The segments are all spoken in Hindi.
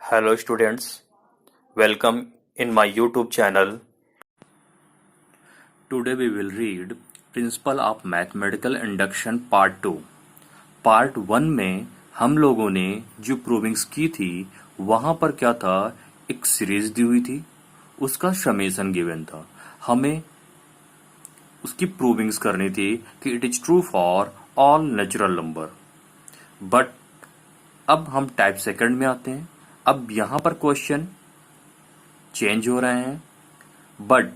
Hello students, welcome in my YouTube channel. Today we will read Principle of Mathematical Induction Part 2. Part 1 में हम लोगों ने जो प्रूविंग्स की थी वहाँ पर क्या था, एक सीरीज दी हुई थी, उसका समेशन गिवन था, हमें उसकी प्रूविंग्स करनी थी कि it is true for all natural number. But अब हम टाइप सेकंड में आते हैं। अब यहाँ पर क्वेश्चन चेंज हो रहे हैं, बट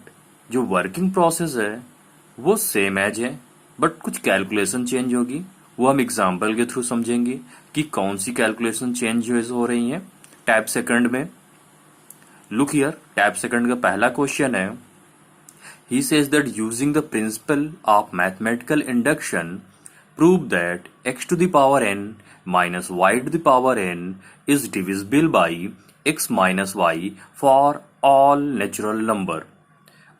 जो वर्किंग प्रोसेस है वो सेम एज है, बट कुछ कैलकुलेशन चेंज होगी। वो हम एग्जाम्पल के थ्रू समझेंगे कि कौन सी कैलकुलेशन चेंज हो रही है टाइप सेकंड में। लुक हियर, टाइप सेकंड का पहला क्वेश्चन है, he says that using the principle of mathematical induction prove that x to the power n minus y to the power n is divisible by x minus y for all natural number।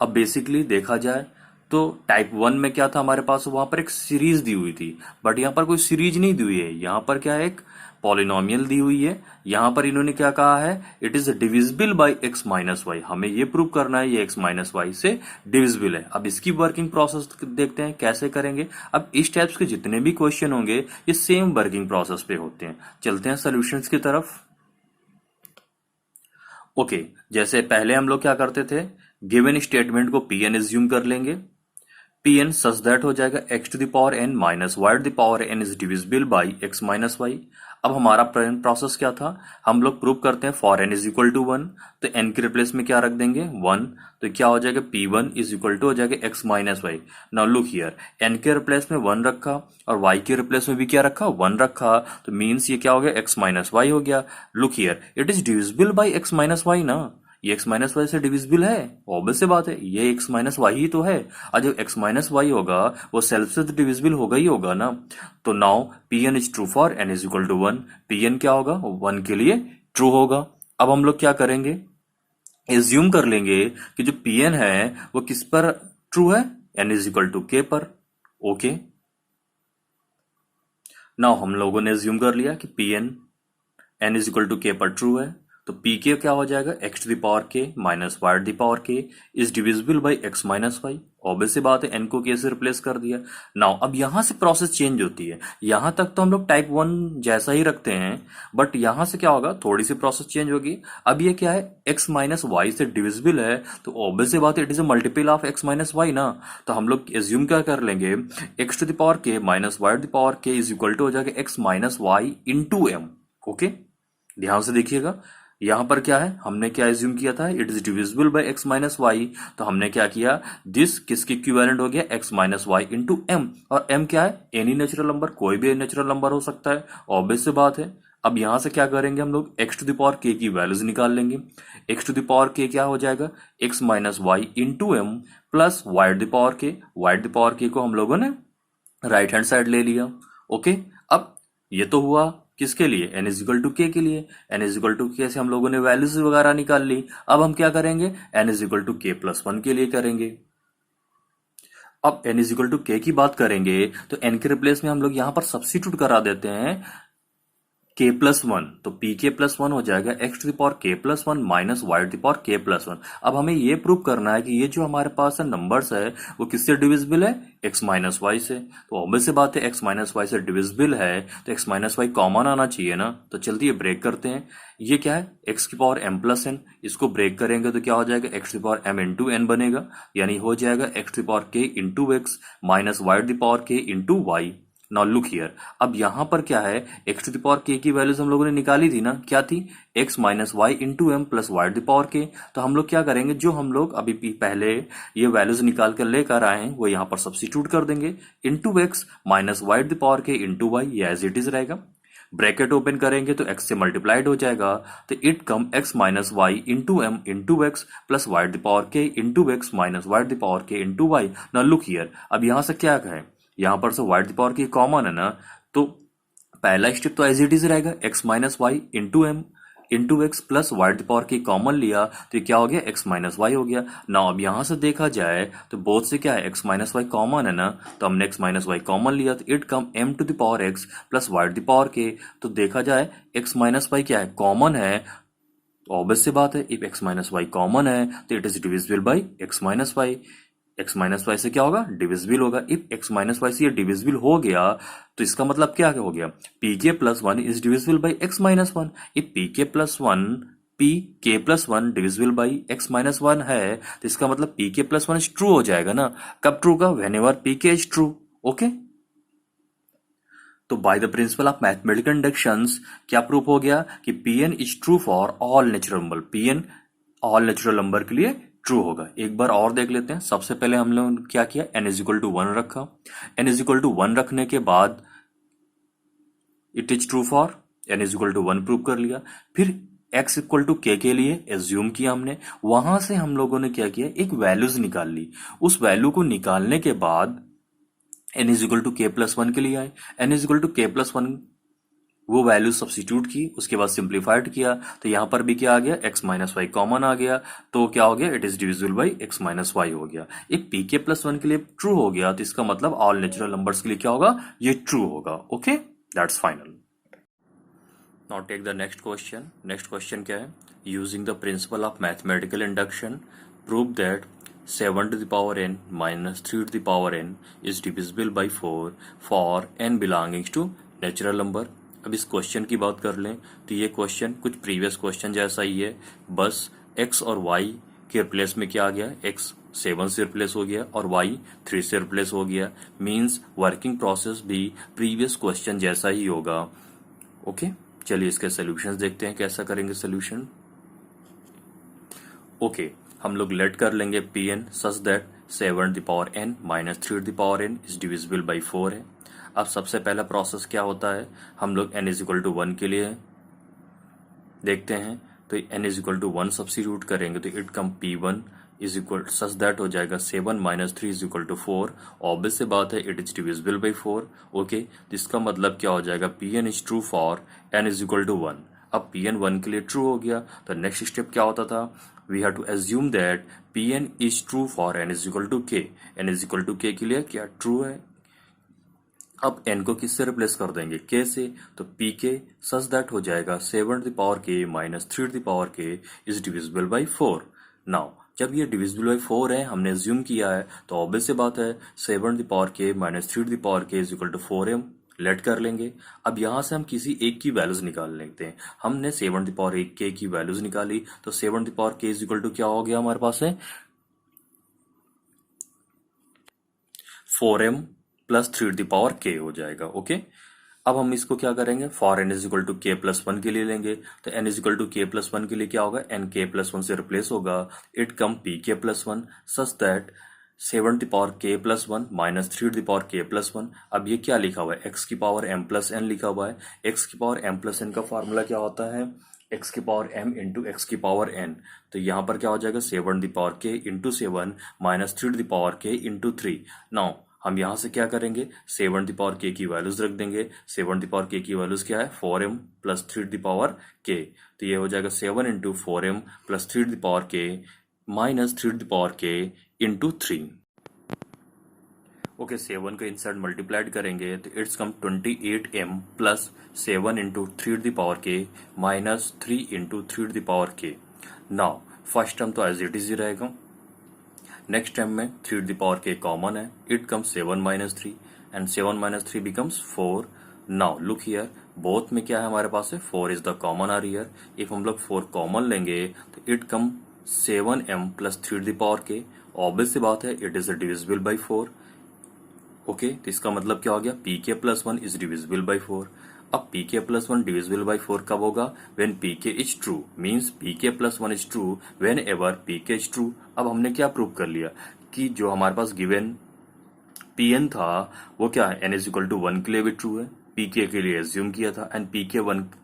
अब बेसिकली देखा जाए तो टाइप 1 में क्या था, हमारे पास वहां पर एक सीरीज दी हुई थी, बट यहाँ पर कोई सीरीज नहीं दी हुई है, यहाँ पर क्या है, एक पॉलिनोमियल दी हुई है। यहाँ पर इन्होंने क्या कहा है, it is divisible by x minus y. हमें ये प्रूव करना है ये x माइनस वाई से डिविजिबल है। अब इसकी वर्किंग प्रोसेस देखते हैं कैसे करेंगे। अब इस टाइप्स के जितने भी क्वेश्चन होंगे ये सेम वर्किंग प्रोसेस पे होते हैं। चलते हैं सॉल्यूशंस की तरफ। ओके, जैसे पहले हम लोग क्या करते थे, गिवन स्टेटमेंट को पी एन एज्यूम कर लेंगे। पी एन सच दैट हो जाएगा x to the power n minus y to the power n is divisible by x minus y. अब हमारा प्रोसेस क्या था, हम लोग प्रूव करते हैं for n is equal to 1, तो एन के रिप्लेस में क्या रख देंगे 1, तो क्या हो जाएगा P1 इज इक्वल टू हो जाएगा x minus y. Now look here, n के रिप्लेस में 1 रखा और वाई के रिप्लेस में भी क्या रखा 1 रखा, तो मीन्स ये क्या हो गया एक्स माइनस वाई हो गया। Look here, it is divisible by x minus y ना, ये x माइनस वाई से डिविजिबल है, ऑब्वियस सी बात है, ये x माइनस वाई ही तो है। और जो x माइनस वाई होगा वो सेल्फ से तो डिविजिबल होगा ही होगा ना। तो now P n is true for n is equal to 1, P n क्या होगा 1 के लिए ट्रू होगा। अब हम लोग क्या करेंगे, एज्यूम कर लेंगे कि जो पी एन है वो किस पर ट्रू है, N is equal to k पर। ओके, नाउ हम लोगों ने एज्यूम कर लिया कि P n n is equal to k पर ट्रू है, तो पी के क्या हो जाएगा x to the power k minus y to the power k is divisible by x minus y. Obvious सी बात है, एन को के से रिप्लेस कर दिया। नाउ अब यहां से प्रोसेस चेंज होती है, यहां तक तो हम लोग टाइप 1 जैसा ही रखते हैं, बट यहां से क्या होगा, थोड़ी सी प्रोसेस चेंज होगी। अब ये क्या है, एक्स माइनस वाई से डिविजिबल है, तो ऑब्वियस सी बात है it is a multiple of x minus y ना। तो हम लोग एज्यूम क्या कर लेंगे, x to the power k minus y to the power k is equal to हो जाएगा x minus y into m. Okay, ध्यान से देखिएगा, यहां पर क्या है, हमने क्या एज्यूम किया था, it is divisible by x minus y, तो हमने क्या किया, दिस किसके इक्विवेलेंट हो गया x minus y into m, और एम क्या है, एनी नेचुरल नंबर, कोई भी नेचुरल नंबर हो सकता है, ऑब्वियस सी बात है। अब यहां से क्या करेंगे, हम लोग एक्स टू द पावर के की वैल्यूज निकाल लेंगे। एक्स टू द पावर के क्या हो जाएगा, x minus y into m plus y to the power k, y to the power k को हम लोगों ने राइट हैंड साइड ले लिया। ओके, अब ये तो हुआ किसके लिए, एन इज इक्वल टू के के लिए। एन इज इक्वल टू के से हम लोगों ने वैल्यूज वगैरह निकाल ली। अब हम क्या करेंगे, N is equal to k plus 1 के लिए करेंगे। अब एन इज इक्वल टू के की बात करेंगे तो एन के रिप्लेस में हम लोग यहां पर सब्स्टिट्यूट करा देते हैं के प्लस 1, तो पी के प्लस 1 हो जाएगा x to the power k plus 1 minus y to the power k plus 1। अब हमें ये प्रूव करना है कि ये जो हमारे पास है नंबर्स है वो किससे डिविजिबल है, एक्स माइनस वाई से। तो ऑब्वियस सी बात है एक्स माइनस वाई से डिविजिबल है, तो एक्स माइनस वाई कॉमन आना चाहिए ना। तो चलते ये ब्रेक करते हैं, ये क्या है एक्स की पावर एम प्लस एन, इसको ब्रेक करेंगे तो क्या हो जाएगा x to the power m into n बनेगा, यानी हो जाएगा x to the power k into x minus y to the power k into y. Now look here, अब यहां पर क्या है, एक्स टू द पावर के की वैल्यूज हम लोगों ने निकाली थी ना, क्या थी, x minus y into m plus y to the power k. तो हम लोग क्या करेंगे, जो हम लोग अभी पहले ये वैल्यूज निकाल कर लेकर आए हैं वो यहां पर सब्स्टिट्यूट कर देंगे, into x minus y to the power k into y, ये एज इट इज रहेगा। ब्रैकेट ओपन करेंगे तो x से मल्टीप्लाइड हो जाएगा, तो it come x minus y into m into x plus y to the power k into x minus y to the power k into y. Now look here, अब यहां से क्या है, यहां पर से वाई टू द पावर की कॉमन है ना, तो पहला स्टेप तो एज इट इज रहेगा x minus y into m into x plus y to power की कॉमन लिया तो ये क्या हो गया एक्स माइनस वाई हो गया ना। अब यहां से देखा जाए तो बोथ से क्या है एक्स माइनस वाई कॉमन है ना, तो हमने एक्स माइनस वाई कॉमन लिया तो it come m to the power x plus y to the power k. तो देखा जाए एक्स माइनस वाई क्या है कॉमन है, तो ऑब्वियस सी बात है, if x minus y common है तो it is divisible by x minus y. x minus y से क्या होगा, डिविजिबल होगा। इफ x माइनस वाई से ये डिविजिबल हो गया तो इसका मतलब क्या हो गया, p k plus one is divisible by x minus one. If p k plus one divisible by x minus one है तो इसका मतलब P k plus one is true हो जाएगा ना। कब ट्रू का, when ever P k is true. Okay, तो by the principle of mathematical inductions क्या प्रूफ हो गया कि Pn is true for all natural number. Pn all natural number के लिए ट्रू होगा। एक बार और देख लेते हैं। सबसे पहले हम लोग क्या किया, n is equal to one रखा। n is equal to one रखने के बाद it is true for n is equal to one prove कर लिया। फिर x इक्वल टू k के लिए एज्यूम किया हमने। वहां से हम लोगों ने क्या किया, एक वैल्यूज निकाल ली। उस वैल्यू को निकालने के बाद n is equal to k plus one के लिए आए। n is equal to k plus one वो वैल्यू सब्सिट्यूट की, उसके बाद सिंप्लीफाइड किया तो यहां पर भी क्या आ गया, x माइनस वाई कॉमन आ गया। तो क्या हो गया, it is divisible by x minus y हो गया। एक पी के प्लस वन के लिए ट्रू हो गया तो इसका मतलब ऑल नेचुरल नंबर्स के लिए क्या होगा, ये ट्रू होगा। Okay, that's final. Now take the next question. Next question क्या है, using the principle of mathematical induction prove that 7 to the power n minus 3 to the power n is divisible by 4 for n belonging to natural number। अब इस क्वेश्चन की बात कर लें तो ये क्वेश्चन कुछ प्रीवियस क्वेश्चन जैसा ही है, बस x और y के रिप्लेस में क्या आ गया, x 7 से रिप्लेस हो गया और y 3 से रिप्लेस हो गया। मीन्स वर्किंग प्रोसेस भी प्रीवियस क्वेश्चन जैसा ही होगा। ओके, चलिए इसके सोल्यूशंस देखते हैं कैसा करेंगे सोल्यूशन। ओके, हम लोग लेट कर लेंगे Pn such that 7 the power n minus 3 the power n is divisible by 4 है। अब सबसे पहला प्रोसेस क्या होता है, हम लोग n इज इक्वल टू 1 के लिए देखते हैं तो n is equal to 1 substitute करेंगे तो it come P1 is equal such that हो जाएगा 7 minus 3 is equal to 4। Obvious से बात है, it is divisible by 4। Okay, इसका मतलब क्या हो जाएगा, Pn is true for n is equal to 1। अब Pn 1 के लिए ट्रू हो गया तो नेक्स्ट स्टेप क्या होता था, we have to assume that Pn is true for n is equal to k। n is equal to k के लिए क्या ट्रू है। अब n को किससे रिप्लेस कर देंगे, k से, तो pk सच दैट हो जाएगा 7 the power k minus 3 the power k is divisible by 4। Now जब ये डिविजिबल बाई 4 है, हमने एज्यूम किया है, तो ऑब्वियस सी बात है 7 the power k minus 3 the power k is equal to 4m let कर लेंगे। अब यहां से हम किसी एक की वैल्यूज निकाल लेते हैं। हमने 7 द पावर k की वैल्यूज निकाली तो 7 the power k is equal to क्या हो गया हमारे पास है 4m plus 3 the power k हो जाएगा। ओके, अब हम इसको क्या करेंगे, for n is equal to k plus one के लिए लेंगे तो n is equal to k plus one के लिए क्या होगा, n के प्लस वन से रिप्लेस होगा, it come P k plus one such that 7 the power k plus one minus 3 the power k plus one. अब ये क्या लिखा हुआ है, x की पावर m प्लस n लिखा हुआ है। x की पावर m प्लस n का फॉर्मूला क्या होता है, x की पावर m इंटू एक्स की पावर n। तो यहाँ पर क्या हो जाएगा 7 the power k into 7 minus 3 the power k into 3। Now हम यहां से क्या करेंगे, 7 द पावर k की वैल्यूज रख देंगे। 7 द पावर k की वैल्यूज क्या है, 4m plus 3 the power k। तो ये हो जाएगा 7 into 4m plus 3 the power k minus 3 the power k into 3। Okay, 7 को इनसाइड मल्टीप्लाइड करेंगे तो it's come 28m plus 7 into 3 the power k minus 3 into 3 the power k। Now first term तो एज इट इज ही रहेगा। नेक्स्ट टाइम में 3 द पावर k कॉमन है, it comes 7 minus 3 and 7 minus 3 becomes 4। Now look here, both में क्या है हमारे पास है, 4 is the common are here. If हम लोग 4 कॉमन लेंगे तो it come 7m plus 3 the power k। Obvious सी बात है, it is divisible by 4। Okay, तो इसका मतलब क्या हो गया, pk plus 1 is divisible by 4। अब pk प्लस 1 डिविजिबल बाई 4 कब होगा, when pk is true. Means pk plus 1 is true when ever pk is true. अब हमने क्या प्रूव कर लिया कि जो हमारे पास गिवन pn था वो क्या है, n इज इक्वल टू 1 के लिए भी ट्रू है, pk के लिए एज्यूम किया था, एंड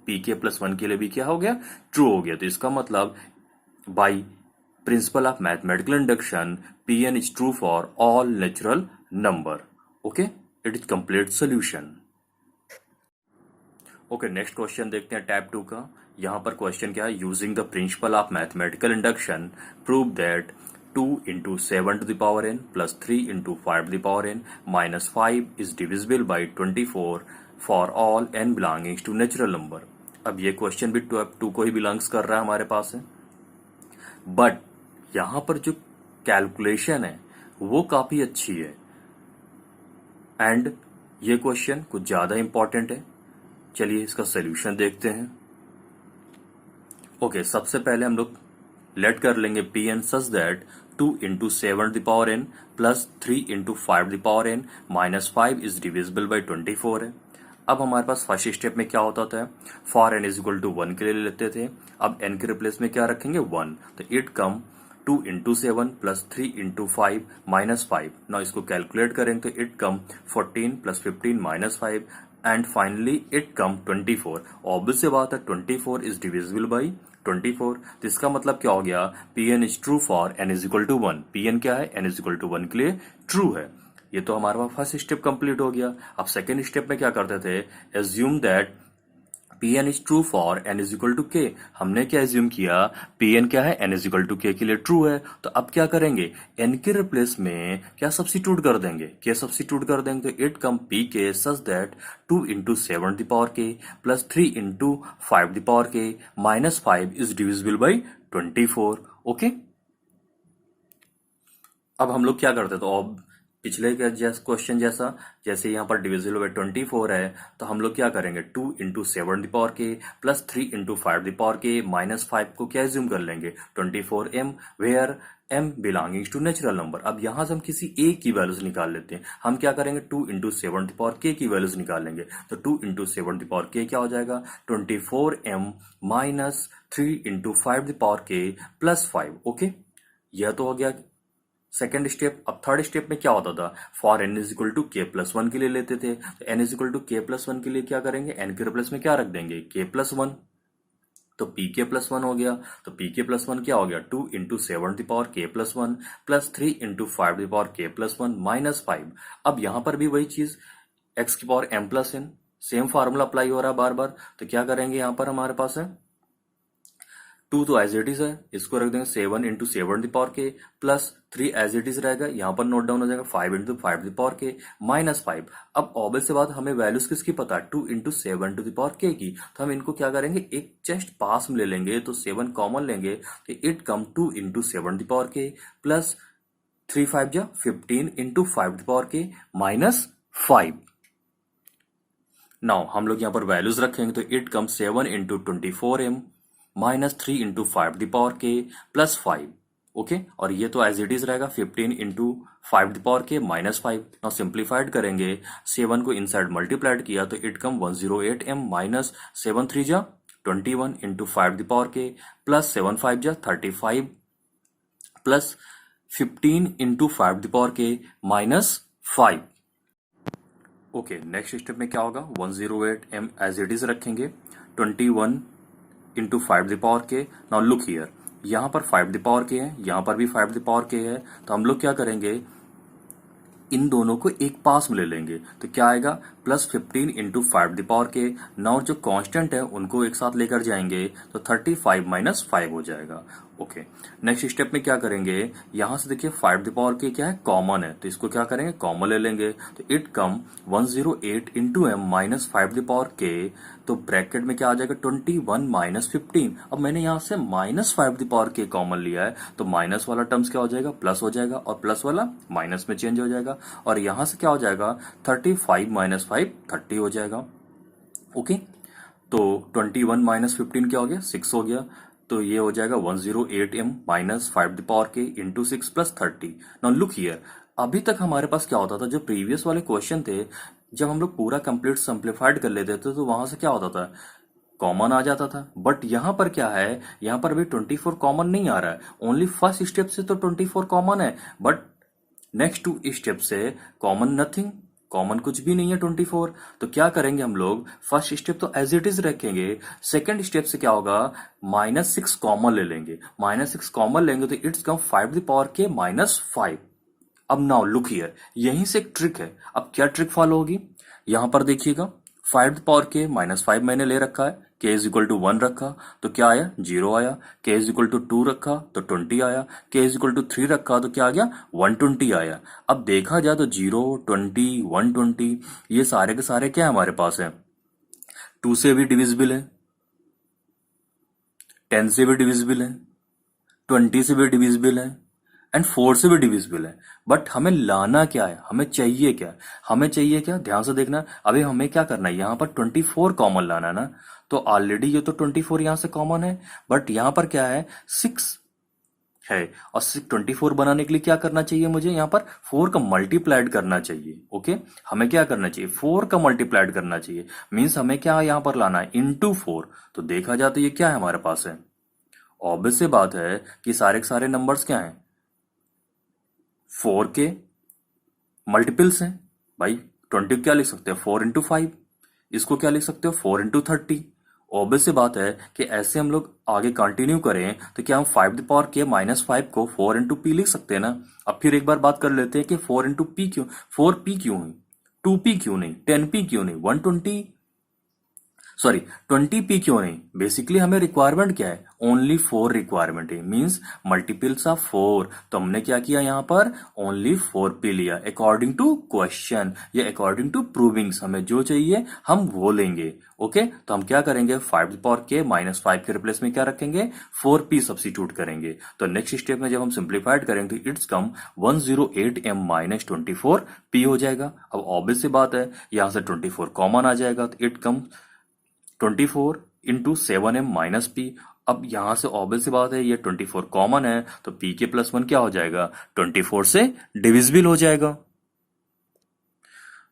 pk प्लस 1 के लिए भी क्या हो गया, ट्रू हो गया। तो इसका मतलब by principal of mathematical induction pn is true for all natural number. Okay, it is complete solution. Okay, next question देखते हैं टाइप 2 का। यहां पर क्वेश्चन क्या है, using the principle of mathematical induction prove that 2 into 7 to the power n plus 3 into 5 to the power n minus 5 is divisible by 24 for all n belonging to natural number. अब ये क्वेश्चन भी टू को ही बिलोंग्स कर रहा है हमारे पास है, बट यहां पर जो कैलकुलेशन है वो काफी अच्छी है एंड ये क्वेश्चन कुछ ज्यादा इंपॉर्टेंट है। चलिए इसका सोल्यूशन देखते हैं। ओके, सबसे पहले हम लोग लेट कर लेंगे P n such that 2 into 7 plus 3 into 5 minus 5 is divisible by 24 है। अब हमारे पास फर्स्ट स्टेप में क्या होता था, for n is equal to 1 के लिए ले लेते थे। अब एन के रिप्लेस में क्या रखेंगे 1, तो it come 2 into 7 plus 3 into 5 minus 5। ना इसको कैलकुलेट करेंगे तो it come 14 plus 15 minus 5 and finally it come 24। Obvious सी बात है 24 इज डिविजिबल बाई 24। तो इसका मतलब क्या हो गया, P n is true for n is equal to 1। P n क्या है, एन इज इक्वल टू 1 के लिए ट्रू है। ये तो हमारे पास फर्स्ट स्टेप कंप्लीट हो गया। अब सेकेंड स्टेप में क्या करते थे, assume that P n is true for n is equal to k. हमने क्या एज्यूम किया, पी एन क्या है, एन इज इक्वल टू के लिए ट्रू है। तो अब क्या करेंगे, एन के रिप्लेस में क्या सब्स्टिट्यूट कर देंगे, के सब्स्टिट्यूट कर देंगे। तो it come P k such that 2 into 7 plus 3 into 5 minus 5 is divisible by 24। Okay, अब हम लोग क्या करते, तो अब पिछले के क्वेश्चन जैसा, जैसे यहाँ पर डिविजिबल बाई 24 है, तो हम लोग क्या करेंगे 2 इंटू 7 प्लस 3 इंटू 5 माइनस 5 को क्या एज्यूम कर लेंगे 24m, where m belongings to natural number. अब यहां से हम किसी a की वैल्यूज निकाल लेते हैं। हम क्या करेंगे 2 इंटू 7 की वैल्यूज निकालेंगे। तो 2 इंटू 7 क्या हो जाएगा 24m minus 3 into 5 plus 5। Okay, यह तो हो गया सेकेंड स्टेप। अब थर्ड स्टेप में क्या होता था, for n is equal to k plus 1 के लिए लेते थे। तो n is equal to k plus 1 के लिए क्या करेंगे, एन के रिप्लेस में क्या रख देंगे के प्लस 1। तो पी के प्लस 1 हो गया। तो पी के प्लस 1 क्या हो गया 2 इंटू 7 प्लस 3 इंटू 5 माइनस 5। अब यहां पर भी वही चीज एक्स की power m plus n, same formula apply हो रहा है बार बार। तो क्या करेंगे, यहां पर हमारे पास है 2 तो एज इट इज है, इसको रख देंगे 7 into 7 plus 3 as it is रहेगा, यहां पर नोट डाउन हो जाएगा 5 इंटू 5 माइनस 5। अब ऑब्वियस से बात, हमें वैल्यूज किसकी पता है 2 इंटू 7 की। तो हम इनको क्या करेंगे, एक जस्ट पास में ले लेंगे, तो 7 कॉमन लेंगे। तो इट कम 2 इंटू 7 प्लस 3 5 जा 15 इंटू 5 माइनस 5। नाउ हम लोग यहाँ पर वैल्यूज रखेंगे, तो it come 7 into 24m minus 3 into 5 plus 5। Okay, और ये तो एज इट इज रहेगा 15 इंटू 5 माइनस 5। नाउ सिंप्लीफाइड करेंगे, 7 को इनसाइड मल्टीप्लाइड किया तो इट कम 108m माइनस 7 3 जा 21 इंटू 5 प्लस 7 5 जा 35 plus 15 into 5 minus 5। Okay, next step में क्या होगा 108m एज इट इज रखेंगे, 21 इंटू 5 नाउ लुक हियर, यहां पर 5 है, यहां पर भी 5 है। तो हम लोग क्या करेंगे, इन दोनों को एक पास में ले लेंगे। तो क्या आएगा प्लस 15 इंटू 5 नाउ जो कांस्टेंट है उनको एक साथ लेकर जाएंगे, तो 35 माइनस 5 हो जाएगा। ओके, नेक्स्ट स्टेप में क्या करेंगे, यहां से देखिए 5 क्या है कॉमन है, तो इसको क्या करेंगे कॉमन ले लेंगे। तो it come 108 into m minus 5 तो ब्रैकेट में क्या आ जाएगा 21 माइनस 15। अब मैंने यहां से माइनस 5 कॉमन लिया है, तो माइनस वाला टर्म्स क्या हो जाएगा प्लस हो जाएगा, और प्लस वाला माइनस में चेंज हो जाएगा। और यहां से क्या हो जाएगा 35 माइनस 5 30 हो जाएगा। ओके, तो 21 माइनस 15 क्या हो गया 6 हो गया। तो ये हो जाएगा 108m minus 5 into 6 plus 30। Now look here, अभी तक हमारे पास क्या होता था, जो प्रीवियस वाले क्वेश्चन थे, जब हम लोग पूरा कंप्लीट सिंप्लीफाइड कर लेते थे तो वहां से क्या होता था कॉमन आ जाता था। बट यहां पर क्या है, यहां पर अभी 24 कॉमन नहीं आ रहा है, ओनली फर्स्ट स्टेप से तो 24 कॉमन है, बट नेक्स्ट 2 स्टेप से कॉमन नथिंग, कॉमन कुछ भी नहीं है 24। तो क्या करेंगे हम लोग, फर्स्ट स्टेप तो एज इट इज रखेंगे, सेकंड स्टेप से क्या होगा माइनस 6 कॉमन ले लेंगे। माइनस 6 कॉमन लेंगे तो इट्स कम 5 माइनस 5। अब नाउ लुक हियर, यहीं से एक ट्रिक है। अब क्या ट्रिक फॉलो होगी, यहां पर देखिएगा 5 माइनस 5 मैंने ले रखा है, के इज इक्वल टू 1 रखा तो क्या आया 0 आया, के इज इक्वल टू 2 रखा तो 20 आया, के इज इक्वल टू 3 रखा तो क्या आ गया 120 आया। अब देखा जाए तो 0 20 120 ये सारे के सारे क्या है हमारे पास है 2 से भी डिविजिबल है। 10 से भी डिविजिबल है, 20 से भी डिविजिबल है एंड 4 से भी डिविजिबल है। बट हमें लाना क्या है, हमें चाहिए क्या, हमें चाहिए क्या, ध्यान से देखना। अभी हमें क्या करना है, यहाँ पर 24 कॉमन लाना है ना, तो ऑलरेडी ये तो 24 यहाँ से कॉमन है, बट यहाँ पर क्या है 6 है, और 24 बनाने के लिए क्या करना चाहिए मुझे, यहाँ पर 4 का मल्टीप्लाइड करना चाहिए। ओके, हमें क्या करना चाहिए, 4 का मल्टीप्लाइड करना चाहिए। मीन्स हमें क्या यहाँ पर लाना है, इंटू 4। तो देखा जाए तो ये क्या है हमारे पास है, ऑब्वियस सी बात है कि सारे के सारे नंबर्स क्या हैं, 4 के मल्टीपल्स हैं भाई। 20 को क्या लिख सकते हैं, 4 इंटू 5। इसको क्या लिख सकते हो, 4 इंटू 30। ऑब्वियस सी बात है कि ऐसे हम लोग आगे कंटिन्यू करें तो क्या हम 5 द पावर के माइनस 5 को 4 इंटू पी लिख सकते हैं ना। अब फिर एक बार बात कर लेते हैं कि 4 इंटू पी क्यों, 4 पी क्यों है, 2 पी क्यों नहीं, 10 पी क्यों नहीं, 120 सॉरी 20 पी क्यों नहीं। बेसिकली हमें रिक्वायरमेंट क्या है, ओनली 4 रिक्वायरमेंट है, मींस मल्टीपल्स ऑफ 4। तो हमने क्या किया यहाँ पर, ओनली 4 पी लिया अकॉर्डिंग टू क्वेश्चन या अकॉर्डिंग टू प्रूविंग्स। हमें जो चाहिए हम वो लेंगे। ओके, तो हम क्या करेंगे, 5 पावर के माइनस 5 के रिप्लेस में क्या रखेंगे, 4 पी सब्सिट्यूट करेंगे। तो नेक्स्ट स्टेप में जब हम सिंप्लीफाइड करेंगे तो it's come 108m minus 24p हो जाएगा। अब ऑब्वियस सी बात है, यहां से 24 कॉमन आ जाएगा, तो it come 24 into 7m minus P. अब यहां से ऑब्वियस सी बात है, ये 24 कॉमन है, तो पी के प्लस 1 क्या हो जाएगा, 24 से डिविजिबल हो जाएगा।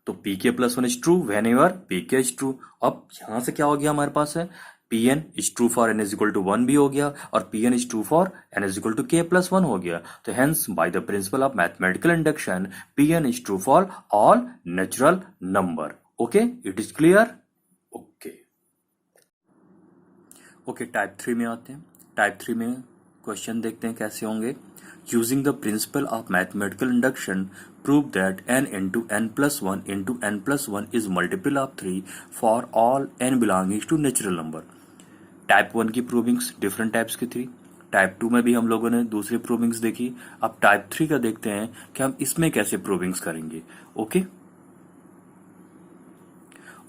तो P k plus 1 is true whenever P k is true. अब यहां से क्या हो गया हमारे पास है, P n is true for n is equal to 1 भी हो गया, और P n is true for n is equal to k plus 1 हो गया। तो hence by the principle of mathematical induction P n is true for all natural number. Okay, it is clear. Okay okay, type 3 में आते हैं। टाइप 3 में क्वेश्चन देखते हैं कैसे होंगे। Using the principle of mathematical induction prove that n into n plus one into n plus one is multiple of 3 for all n belonging to natural number. Type 1 की प्रूविंग्स डिफरेंट टाइप्स की थी, टाइप 2 में भी हम लोगों ने दूसरी प्रूविंग्स देखी। अब टाइप 3 का देखते हैं कि हम इसमें कैसे प्रूविंग्स करेंगे। ओके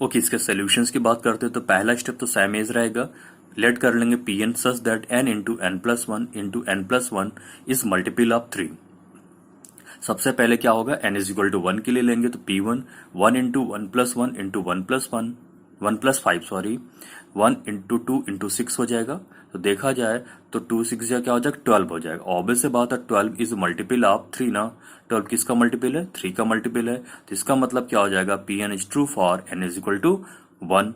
ओके, इसके सॉल्यूशंस की बात करते हैं तो पहला स्टेप तो सेम एज रहेगा। लेट कर लेंगे P n such that n into n plus one into n plus one is multiple of 3। सबसे पहले क्या होगा, n इज इक्वल टू 1 के लिए लेंगे तो P1 1 into one plus one into one plus one 1 plus 5 sorry 1 into 2 into 6 हो जाएगा। तो देखा जाए तो 2 6 क्या हो जाएगा, 12 हो जाएगा। ऑब्वियस से बात है 12 इज मल्टीपल ऑफ 3 ना, 12 किसका मल्टीपल है, 3 का मल्टीपल है। तो इसका मतलब क्या हो जाएगा, P n is true for n is equal to 1।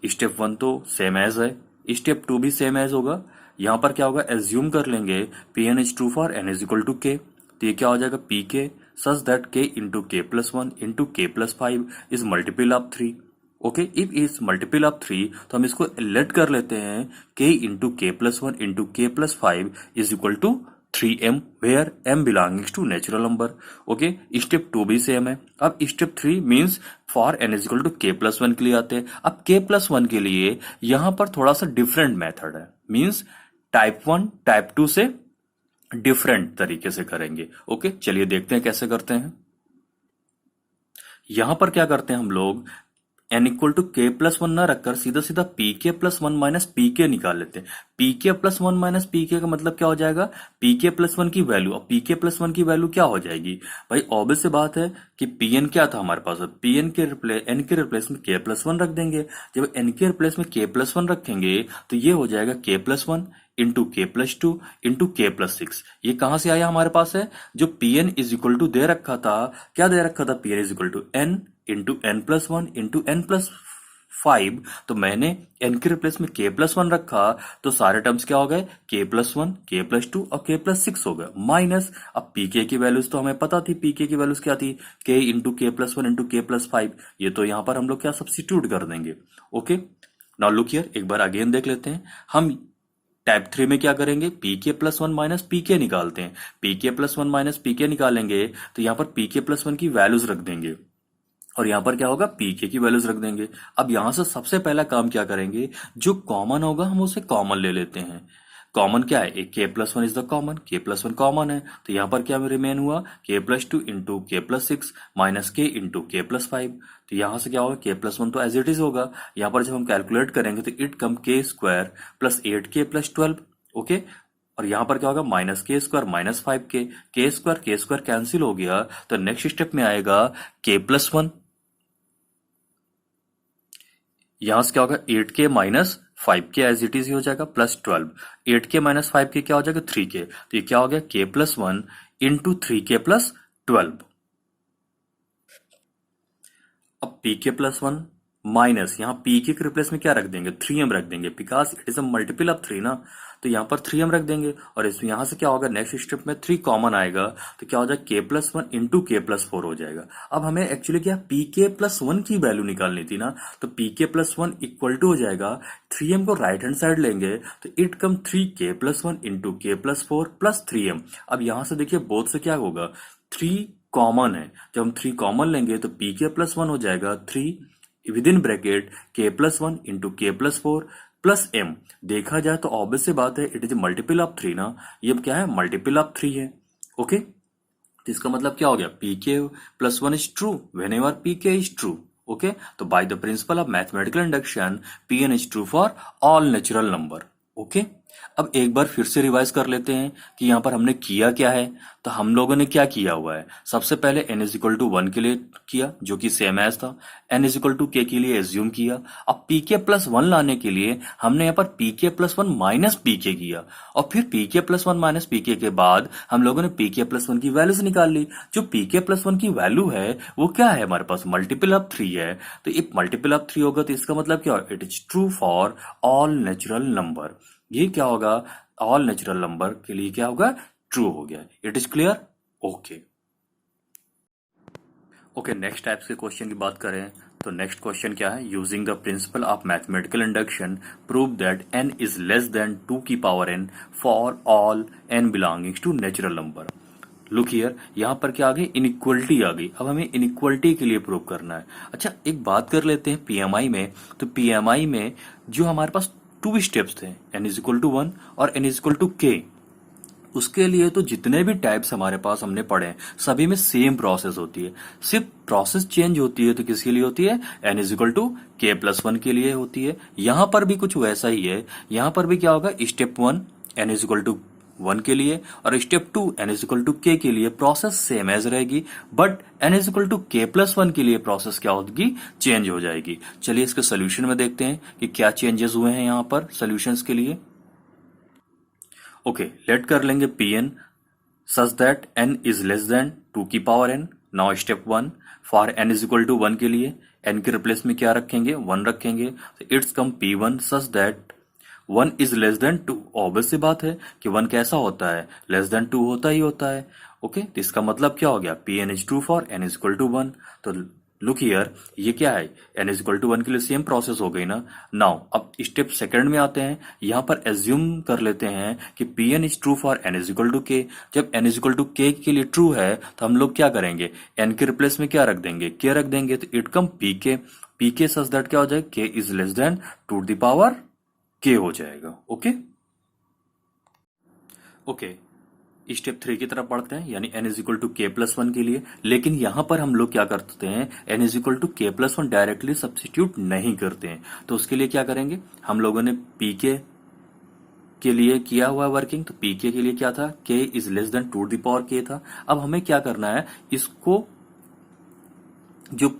Step 1 तो सेम एज है, स्टेप 2 भी सेम एज होगा। यहाँ पर क्या होगा, एज्यूम कर लेंगे P n is true for n is equal to k. तो ये क्या हो जाएगा, P k such that k into k plus 1 into k plus 5 is multiple of 3। Okay, if is multiple of 3 तो हम इसको लेट कर लेते हैं k into k plus 1 into k plus 5 is equal to 3m where m belongings to natural number. Okay, step 2 भी सेम है। अब step 3 means for n is equal to k plus 1 के लिए आते हैं। अब के प्लस 1 के लिए यहां पर थोड़ा सा डिफरेंट मेथड है, मीन्स टाइप 1 टाइप 2 से डिफरेंट तरीके से करेंगे। ओके, चलिए देखते हैं कैसे करते हैं। यहां पर क्या करते हैं हम लोग, n equal to k plus 1 ना रखकर सीधा सीधा P k plus 1 minus P के निकाल लेते हैं। P k plus 1 minus P के का मतलब क्या हो जाएगा, पी के प्लस 1 की वैल्यू, और पी के प्लस 1 की वैल्यू क्या हो जाएगी भाई, ऑब्वियस से बात है कि पी एन क्या था हमारे पास, पी एन के एन के रिप्लेस में के प्लस 1 रख देंगे। जब एन के रिप्लेस में के प्लस 1 रखेंगे तो ये हो जाएगा k plus 1 into k plus 2 into k plus 6। ये कहां से आया हमारे पास है, जो p n is equal to दे रखा था, क्या दे रखा था, p n is equal to n into n plus 1 into n plus 5। तो मैंने n के रिप्लेस में k प्लस 1 रखा, तो सारे टर्म्स क्या हो गए, k प्लस 1 k प्लस 2 और k प्लस 6 हो गए माइनस। अब pk की वैल्यूज तो हमें पता थी, pk की वैल्यूज क्या थी, k into k plus 1 into k plus 5। ये तो यहां पर हम लोग क्या सब्सिट्यूट कर देंगे। ओके, नाउ लुक हियर, एक बार अगेन देख लेते हैं। हम टाइप 3 में क्या करेंगे, P k plus 1 minus P के निकालते हैं। P k plus 1 minus P के निकालेंगे तो यहां पर पी के प्लस 1 की वैल्यूज रख देंगे, और यहां पर क्या होगा, पीके की वैल्यूज रख देंगे। अब यहां से सबसे पहला काम क्या करेंगे, जो कॉमन होगा हम उसे कॉमन ले लेते हैं। कॉमन क्या है, एक k+1 is the common, k+1 common है, तो यहाँ पर क्या रिमेन हुआ, k+2 into k+6 minus k into k+5। तो यहाँ से क्या होगा, k+1 तो एज इट इज होगा, यहाँ पर जब हम कैलकुलेट करेंगे तो it come k² plus 8k+12। Okay, और यहाँ पर क्या होगा, -k² minus 5k, k² cancel हो गया, तो नेक्स्ट स्टेप में आएगा k+1, यहां से क्या होगा, 8k minus 5k as it is ही हो जाएगा, प्लस 12, 8k माइनस 5k क्या हो जाएगा, 3k, तो ये क्या हो गया, k+1 इंटू 3k+12। अब pk+1 माइनस, यहाँ pk के रिप्लेस में क्या रख देंगे, 3m रख देंगे, because it is a multiple of 3 ना, तो यहाँ पर 3m रख देंगे, और इसमें यहाँ से क्या होगा, नेक्स्ट स्टेप में 3 कॉमन आएगा, तो क्या हो जाएगा, k+1 इंटू k+4 हो जाएगा। अब हमें एक्चुअली क्या pk+1 की वैल्यू निकालनी थी ना, तो pk+1 इक्वल टू हो जाएगा, 3m को राइट हैंड साइड लेंगे तो it come 3k+1 into k+4 plus 3m। अब यहाँ से देखिए बोथ से क्या होगा, 3 कॉमन है, जब हम 3 कॉमन लेंगे तो pk+1 हो जाएगा 3 with in bracket k+1 into k+4 plus m। देखा जाए तो ऑब्वियस सी बात है, इट इज मल्टीपल ऑफ 3 ना, ये क्या है, मल्टीपल ऑफ 3 है। ओके, तो इसका मतलब क्या हो गया, pk+1 is true whenever pk is true. Okay, तो by the principle of mathematical induction pn is true for all natural number. Okay, अब एक बार फिर से रिवाइज कर लेते हैं कि यहाँ पर हमने किया क्या है। तो हम लोगों ने क्या किया हुआ है, सबसे पहले n इज इक्वल टू 1 के लिए किया, जो कि सेम एज था, n is equal to k के लिए एज्यूम किया। अब pk+1 लाने के लिए हमने यहाँ पर pk+1 माइनस pk किया, और फिर pk+1 माइनस pk के बाद हम लोगों ने pk+1 की वैल्यूज निकाल ली। जो pk+1 की वैल्यू है वो क्या है, हमारे पास मल्टीपल ऑफ 3 है, तो इफ मल्टीपल ऑफ 3 होगा तो इसका मतलब क्या होगा, it is true for all natural number. ये क्या होगा, ऑल नेचुरल नंबर के लिए क्या होगा, ट्रू हो गया। It is clear. Okay okay, next types के क्वेश्चन की बात करें तो नेक्स्ट क्वेश्चन क्या है, using the principle of mathematical induction prove that n is less than 2 की power n for all n belongings to natural number. Look here, यहाँ पर क्या आ गई, इनइक्वलिटी आ गई। अब हमें इनइक्वलिटी के लिए प्रूव करना है। अच्छा, एक बात कर लेते हैं पीएमआई में, तो पीएमआई में जो हमारे पास 2 स्टेप्स थे, n इज इक्वल टू 1 और n is equal to k, उसके लिए तो जितने भी टाइप्स हमारे पास हमने पढ़े सभी में सेम प्रोसेस होती है, सिर्फ प्रोसेस चेंज होती है। तो किसके लिए होती है, n is equal to k+1 के लिए होती है। यहां पर भी कुछ वैसा ही है, यहां पर भी क्या होगा, step 1 n is equal to 1 के लिए, और step 2 n is equal to k के लिए प्रोसेस सेम एज रहेगी, but n is equal to k+1 के लिए प्रोसेस क्या होगी, चेंज हो जाएगी। चलिए इसके सोल्यूशन में देखते हैं कि क्या चेंजेस हुए हैं यहाँ पर सोल्यूशंस के लिए। ओके, लेट कर लेंगे pn such that n is less than 2 की power n। Now step 1 for n is equal to 1 के लिए n के रिप्लेस में क्या रखेंगे, 1 रखेंगे, तो it's come p1 such that 1 is less than 2। Obvious सी बात है कि 1 कैसा होता है, लेस देन 2 होता ही होता है। ओके, तो इसका मतलब क्या हो गया, pn is true for n is equal to 1। तो लुक हियर, ये क्या है, n इज इक्वल टू 1 के लिए सेम प्रोसेस हो गई ना। नाउ अब स्टेप सेकंड में आते हैं, यहाँ पर एज्यूम कर लेते हैं कि pn is true for n is equal to k। जब n is equal to k के लिए ट्रू है तो हम लोग क्या करेंगे, n के रिप्लेस में क्या रख देंगे, k रख देंगे, तो it come pk such that क्या हो जाएगा, k is less than 2 the power k हो जाएगा। ओके ओके, स्टेप 3 की तरफ बढ़ते हैं, यानी n is equal to k+1 के लिए। लेकिन यहां पर हम लोग क्या करते हैं, n is equal to k+1 directly substitute नहीं करते हैं। तो उसके लिए क्या करेंगे, हम लोगों ने pk के लिए किया हुआ वर्किंग, तो pk के लिए क्या था, k is less than 2 the power k था। अब हमें क्या करना है, इसको जो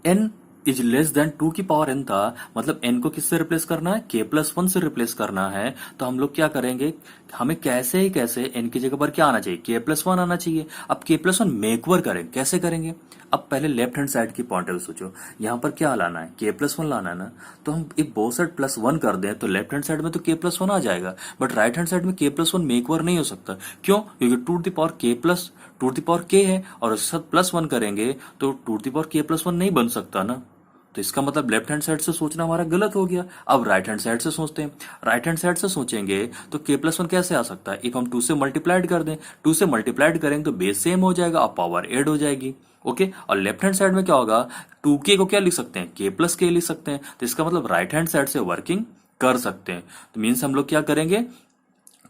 n इज लेस देन 2 की पावर n था, मतलब n को किससे रिप्लेस करना है, k+1 से रिप्लेस करना है। तो हम लोग क्या करेंगे, हमें कैसे ही कैसे n की जगह पर क्या आना चाहिए, k+1 आना चाहिए। अब k+1 मेक ओवर करें, कैसे करेंगे, अब पहले लेफ्ट हैंड साइड की पॉइंट ऑफ व्यू सोचो, यहाँ पर क्या लाना है, k+1 लाना है ना। तो हम एक बोथ साइड +1 कर दें तो लेफ्ट हैंड साइड में तो k+1 आ जाएगा, बट राइट हैंड साइड में k+1 मेक ओवर नहीं हो सकता। क्यों, क्योंकि 2 द पावर k है, और उसके साथ +1 करेंगे तो 2 द पावर k+1 नहीं बन सकता ना। तो इसका मतलब लेफ्ट हैंड साइड से सोचना हमारा गलत हो गया। अब राइट हैंड साइड से सोचते हैं, राइट हैंड साइड से सोचेंगे तो k+1 कैसे आ सकता है, इफ हम 2 से मल्टीप्लाइड कर दें, 2 से मल्टीप्लाइड करेंगे तो बेस सेम हो जाएगा, अब पावर ऐड हो जाएगी। ओके, और लेफ्ट हैंड साइड में क्या होगा, 2k को क्या लिख सकते हैं, k+k लिख सकते हैं। तो इसका मतलब राइट हैंड साइड से वर्किंग कर सकते हैं। तो मीन्स हम लोग क्या करेंगे,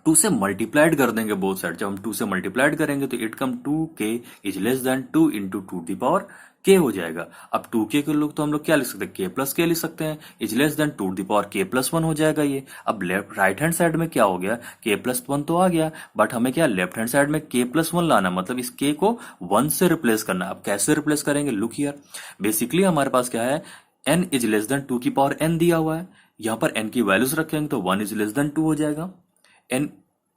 2 से मल्टीप्लाइड कर देंगे बोथ साइड। जब हम 2 से मल्टीप्लाइड करेंगे तो it come 2k is less than 2 into 2 k हो जाएगा। अब 2k के लोग तो हम लोग क्या लिख सकते हैं, k प्लस के लिख सकते हैं, is less than 2 k plus 1 हो जाएगा ये। अब लेफ्ट राइट हैंड साइड में क्या हो गया, k प्लस 1 तो आ गया, बट हमें क्या लेफ्ट हैंड साइड में k प्लस 1 लाना, मतलब इस k को 1 से रिप्लेस करना। अब कैसे रिप्लेस करेंगे, लुक हियर। बेसिकली हमारे पास क्या है, n इज लेस देन 2 की पावर n दिया हुआ है, यहाँ पर n की वैल्यूज रखेंगे तो 1 इज लेस देन 2 हो जाएगा, n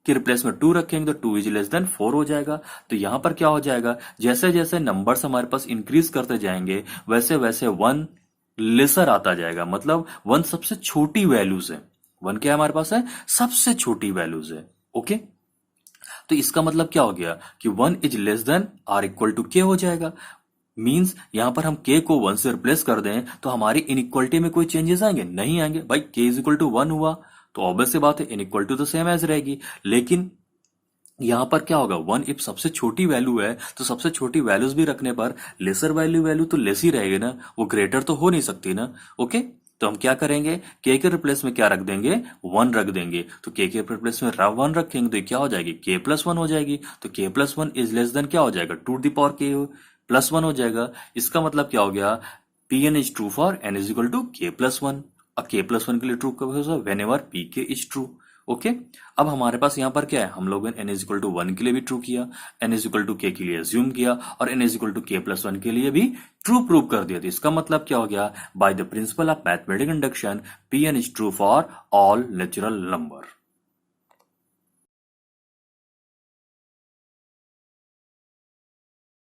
के रिप्लेस में 2 रखेंगे तो 2 इज लेस देन 4 हो जाएगा। तो यहां पर क्या हो जाएगा, जैसे जैसे नंबर्स हमारे पास इंक्रीज करते जाएंगे वैसे वैसे 1 लेसर आता जाएगा, मतलब 1 सबसे छोटी वैल्यूज है। 1 क्या हमारे पास है, सबसे छोटी वैल्यूज है। ओके, तो इसका मतलब क्या हो गया कि 1 is less than or equal to K हो जाएगा। मींस यहां पर हम k को 1 से रिप्लेस कर दें तो हमारी इनइक्वलिटी में कोई चेंजेस आएंगे, नहीं आएंगे भाई। k इज इक्वल टू 1 हुआ तो ऑब्वियस सी बात है इनइक्वलिटी तो सेम एज रहेगी। लेकिन यहां पर क्या होगा, 1 इफ सबसे छोटी वैल्यू है तो सबसे छोटी वैल्यूज भी रखने पर लेसर वैल्यू तो लेस ही रहेगी ना, वो ग्रेटर तो हो नहीं सकती ना। ओके, तो हम क्या करेंगे, k के रिप्लेस में क्या रख देंगे, 1 रख देंगे। तो k के रिप्लेस में 1 रखेंगे तो क्या हो जाएगी, k प्लस 1 हो जाएगी। तो k plus 1 is less then क्या हो जाएगा, 2 k प्लस 1 हो जाएगा। इसका मतलब क्या हो गया, Pn is true for n is equal to k plus 1। अब k प्लस 1 के लिए ट्रू कब होगा, when ever pk is true. Okay, अब हमारे पास यहाँ पर क्या है, हम लोगों ने n इज इक्वल टू 1 के लिए भी ट्रू किया, n is equal to k के लिए अज्यूम किया, और n is equal to k plus 1 के लिए भी ट्रू प्रूव कर दिया। तो इसका मतलब क्या हो गया, bye the principle of mathematical induction Pn is true for all natural number.